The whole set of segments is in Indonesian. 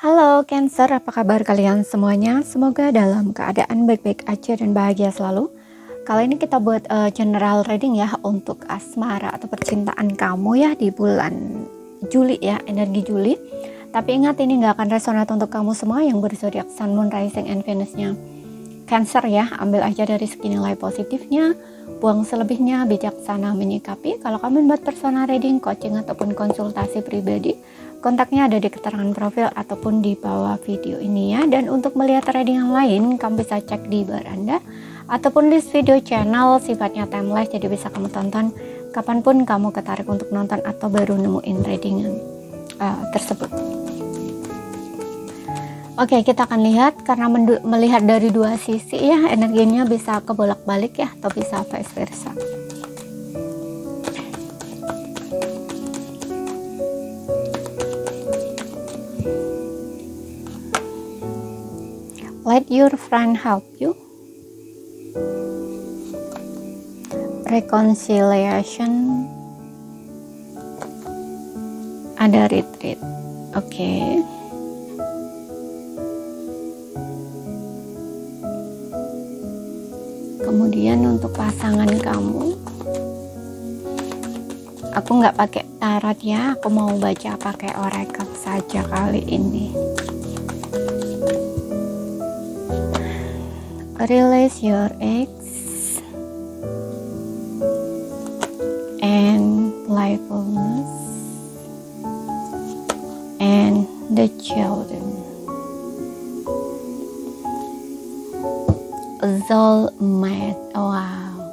Halo Cancer, apa kabar kalian semuanya? Semoga dalam keadaan baik-baik aja dan bahagia selalu. Kali ini kita buat general reading ya untuk asmara atau percintaan kamu ya di bulan Juli ya, energi Juli. Tapi ingat ini nggak akan resonate untuk kamu semua yang berzodiak Sun, Moon, Rising, and Venus-nya Cancer ya. Ambil aja dari segi nilai positifnya, buang selebihnya, bijaksana menyikapi. Kalau kamu buat personal reading, coaching ataupun konsultasi pribadi, kontaknya ada di keterangan profil ataupun di bawah video ini ya. Dan untuk melihat reading yang lain, kamu bisa cek di bar Anda ataupun list video channel, sifatnya timeless, jadi bisa kamu tonton kapanpun kamu ketarik untuk nonton atau baru nemuin readingan tersebut. Oke, kita akan lihat karena melihat dari dua sisi ya, energinya bisa kebolak-balik ya atau bisa vice versa. Let your friend help you. Reconciliation. Ada retreat. Oke. Kemudian untuk pasangan kamu, aku nggak pakai tarot ya, aku mau baca pakai oracle saja kali ini. Release your ex and playfulness and the children. Soulmate. Wow,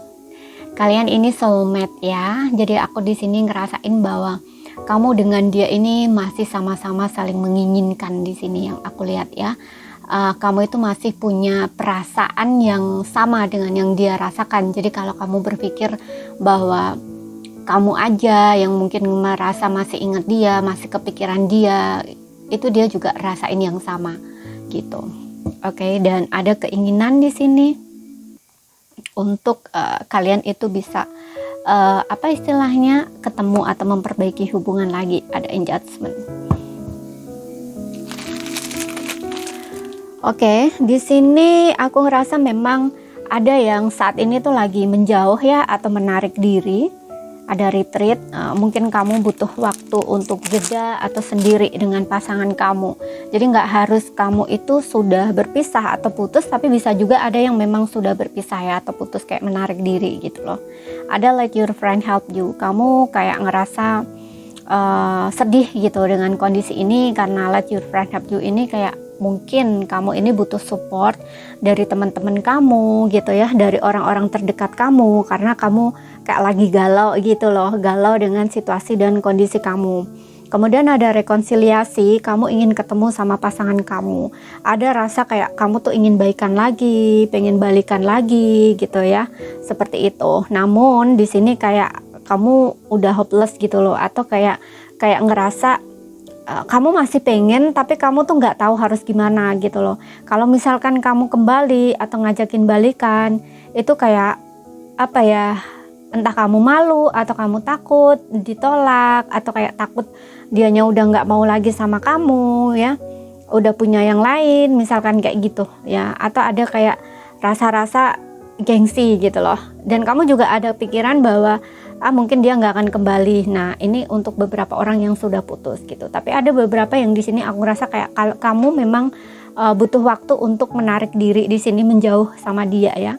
kalian ini soulmate ya. Jadi aku di sini ngerasain bahwa kamu dengan dia ini masih sama-sama saling menginginkan di sini yang aku lihat ya. Kamu itu masih punya perasaan yang sama dengan yang dia rasakan. Jadi kalau kamu berpikir bahwa kamu aja yang mungkin merasa masih ingat dia, masih kepikiran dia, itu dia juga rasain yang sama gitu. Oke, dan ada keinginan di sini untuk kalian itu bisa apa istilahnya ketemu atau memperbaiki hubungan lagi. Ada adjustment. Oke, di sini aku ngerasa memang ada yang saat ini tuh lagi menjauh ya atau menarik diri. Ada retreat, mungkin kamu butuh waktu untuk jeda atau sendiri dengan pasangan kamu. Jadi nggak harus kamu itu sudah berpisah atau putus, tapi bisa juga ada yang memang sudah berpisah ya atau putus kayak menarik diri gitu loh. Ada let your friend help you, kamu kayak ngerasa sedih gitu dengan kondisi ini karena let your friend help you ini kayak mungkin kamu ini butuh support dari teman-teman kamu gitu ya, dari orang-orang terdekat kamu karena kamu kayak lagi galau gitu loh, galau dengan situasi dan kondisi kamu. Kemudian ada rekonsiliasi, kamu ingin ketemu sama pasangan kamu. Ada rasa kayak kamu tuh ingin baikan lagi, pengen balikan lagi gitu ya, seperti itu. Namun di sini kayak kamu udah hopeless gitu loh, atau kayak ngerasa kamu masih pengen tapi kamu tuh nggak tahu harus gimana gitu loh. Kalau misalkan kamu kembali atau ngajakin balikan, itu kayak apa ya, entah kamu malu atau kamu takut ditolak atau kayak takut dianya udah nggak mau lagi sama kamu ya, udah punya yang lain misalkan kayak gitu ya, atau ada kayak rasa-rasa gengsi gitu loh. Dan kamu juga ada pikiran bahwa mungkin dia nggak akan kembali. Nah ini untuk beberapa orang yang sudah putus gitu. Tapi ada beberapa yang di sini aku rasa kayak kalau kamu memang butuh waktu untuk menarik diri di sini, menjauh sama dia ya.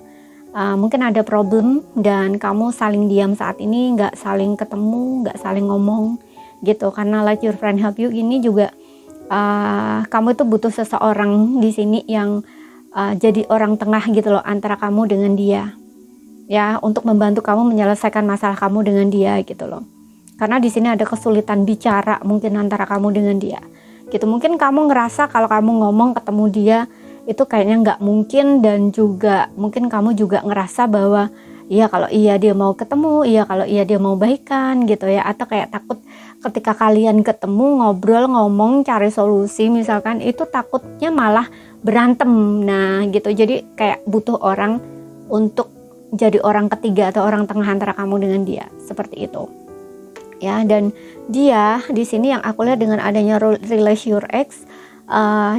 Mungkin ada problem dan kamu saling diam saat ini, nggak saling ketemu, nggak saling ngomong gitu. Karena let your friend help you ini juga kamu itu butuh seseorang di sini yang jadi orang tengah gitu loh antara kamu dengan dia ya, untuk membantu kamu menyelesaikan masalah kamu dengan dia gitu loh. Karena di sini ada kesulitan bicara mungkin antara kamu dengan dia gitu. Mungkin kamu ngerasa kalau kamu ngomong ketemu dia itu kayaknya nggak mungkin, dan juga mungkin kamu juga ngerasa bahwa iya kalau iya dia mau ketemu, iya kalau iya dia mau baikan gitu ya, atau kayak takut ketika kalian ketemu ngobrol ngomong cari solusi misalkan, itu takutnya malah berantem. Nah gitu, jadi kayak butuh orang untuk jadi orang ketiga atau orang tengah antara kamu dengan dia, seperti itu ya. Dan dia di sini yang aku lihat dengan adanya release your ex,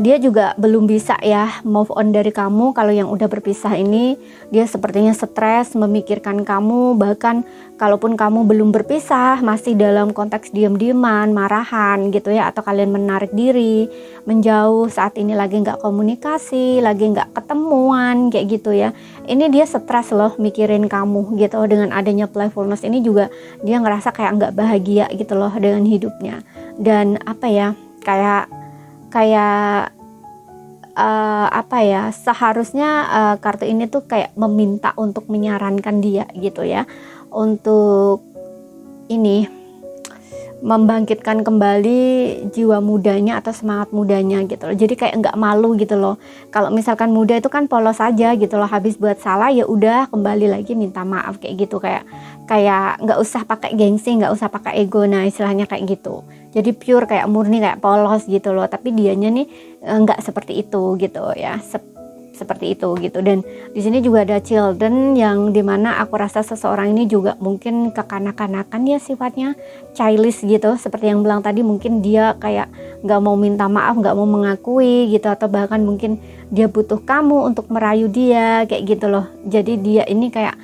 dia juga belum bisa ya move on dari kamu. Kalau yang udah berpisah ini, dia sepertinya stres memikirkan kamu. Bahkan kalaupun kamu belum berpisah, masih dalam konteks diam-diaman, marahan gitu ya, atau kalian menarik diri, menjauh, saat ini lagi nggak komunikasi, lagi nggak ketemuan kayak gitu ya. Ini dia stres loh mikirin kamu gitu. Dengan adanya playfulness ini juga dia ngerasa kayak nggak bahagia gitu loh dengan hidupnya. Dan apa ya, kayak apa ya, seharusnya kartu ini tuh kayak meminta untuk menyarankan dia gitu ya, untuk ini membangkitkan kembali jiwa mudanya atau semangat mudanya gitu loh. Jadi kayak nggak malu gitu loh. Kalau misalkan muda itu kan polos aja gitu loh, habis buat salah ya udah kembali lagi minta maaf kayak gitu, kayak nggak usah pakai gengsi, nggak usah pakai ego, nah istilahnya kayak gitu. Jadi pure, kayak murni, kayak polos gitu loh. Tapi dianya nih nggak seperti itu gitu ya. Seperti itu gitu. Dan di sini juga ada children, yang dimana aku rasa seseorang ini juga mungkin kekanak-kanakan ya sifatnya, childish gitu, seperti yang bilang tadi. Mungkin dia kayak nggak mau minta maaf, nggak mau mengakui gitu, atau bahkan mungkin dia butuh kamu untuk merayu dia kayak gitu loh. Jadi dia ini kayak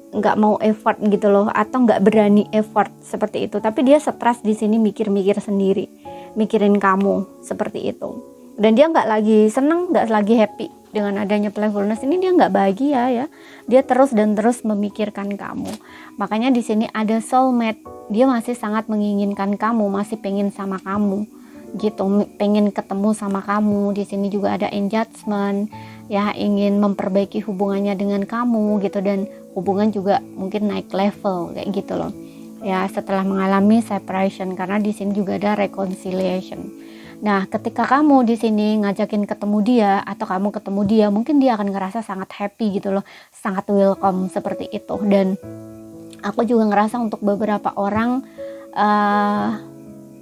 nggak mau effort gitu loh, atau nggak berani effort seperti itu. Tapi dia stres di sini, mikir-mikir sendiri, mikirin kamu seperti itu. Dan dia nggak lagi seneng, nggak lagi happy dengan adanya playfulness ini. Dia nggak bahagia ya. Dia terus dan terus memikirkan kamu. Makanya di sini ada soulmate. Dia masih sangat menginginkan kamu, masih pengen sama kamu gitu, pengen ketemu sama kamu. Di sini juga ada engagement ya, ingin memperbaiki hubungannya dengan kamu gitu, dan hubungan juga mungkin naik level kayak gitu loh ya, setelah mengalami separation. Karena di sini juga ada reconciliation. Nah, ketika kamu di sini ngajakin ketemu dia, atau kamu ketemu dia, mungkin dia akan ngerasa sangat happy gitu loh, sangat welcome seperti itu. Dan aku juga ngerasa untuk beberapa orang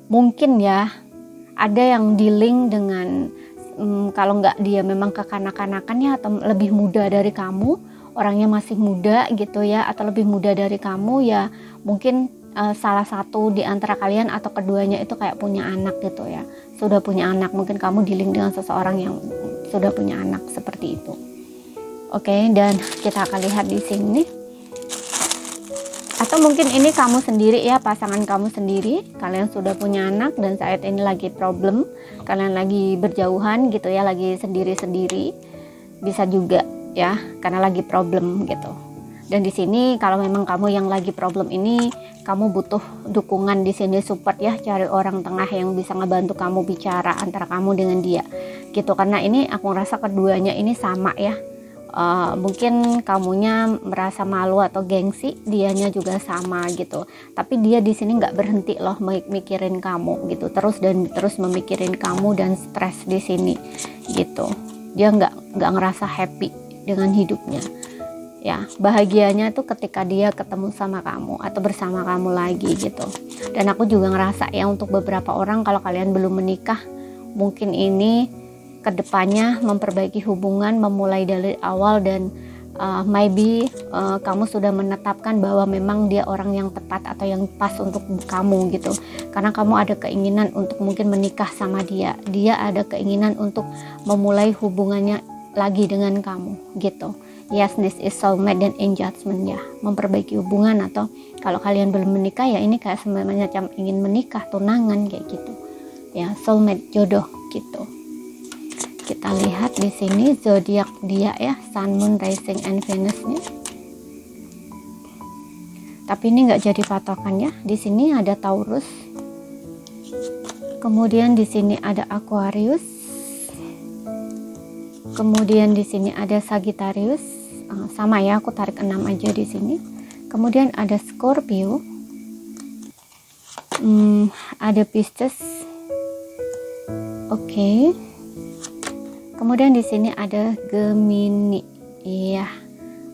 mungkin ya ada yang dealing dengan kalau nggak dia memang kekanak-kanakan ya, atau lebih muda dari kamu, orangnya masih muda gitu ya, atau lebih muda dari kamu ya, mungkin salah satu di antara kalian atau keduanya itu kayak punya anak gitu ya, sudah punya anak. Mungkin kamu dealing dengan seseorang yang sudah punya anak seperti itu. Oke, dan kita akan lihat di sini. Atau mungkin ini kamu sendiri ya, pasangan kamu sendiri, kalian sudah punya anak dan saat ini lagi problem, kalian lagi berjauhan gitu ya, lagi sendiri-sendiri, bisa juga ya, karena lagi problem gitu. Dan di sini kalau memang kamu yang lagi problem ini, kamu butuh dukungan di sini, support ya, cari orang tengah yang bisa ngebantu kamu bicara antara kamu dengan dia gitu. Karena ini aku ngerasa keduanya ini sama ya. Mungkin kamunya merasa malu atau gengsi, dianya juga sama gitu. Tapi dia di sini nggak berhenti loh mikirin kamu gitu, terus dan terus memikirin kamu dan stres di sini gitu. Dia nggak ngerasa happy dengan hidupnya ya. Bahagianya tuh ketika dia ketemu sama kamu atau bersama kamu lagi gitu. Dan aku juga ngerasa ya, untuk beberapa orang kalau kalian belum menikah, mungkin ini kedepannya memperbaiki hubungan, memulai dari awal, dan maybe kamu sudah menetapkan bahwa memang dia orang yang tepat atau yang pas untuk kamu gitu. Karena kamu ada keinginan untuk mungkin menikah sama dia, dia ada keinginan untuk memulai hubungannya lagi dengan kamu gitu. Yes, this is soulmate dan engagement ya, memperbaiki hubungan. Atau kalau kalian belum menikah ya, ini kayak semacam ingin menikah, tunangan kayak gitu ya, soulmate, jodoh gitu. Kita lihat di sini zodiak dia ya, Sun, Moon, Rising, and Venus-nya. Tapi ini nggak jadi patokan ya. Di sini ada Taurus. Kemudian di sini ada Aquarius. Kemudian di sini ada Sagittarius. Sama ya, aku tarik 6 aja di sini. Kemudian ada Scorpio. Ada Pisces. Oke. Kemudian di sini ada Gemini. Iya.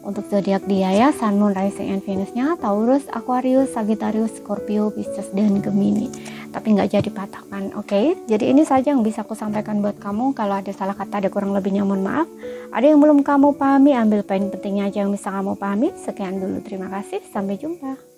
Untuk zodiak dia ya, Sun, Moon, Rising, and Venus-nya Taurus, Aquarius, Sagittarius, Scorpio, Pisces, dan Gemini. Tapi nggak jadi patokan. Oke. Jadi ini saja yang bisa aku sampaikan buat kamu. Kalau ada salah kata, ada kurang lebihnya mohon maaf. Ada yang belum kamu pahami, ambil poin pentingnya aja yang bisa kamu pahami. Sekian dulu, terima kasih, sampai jumpa.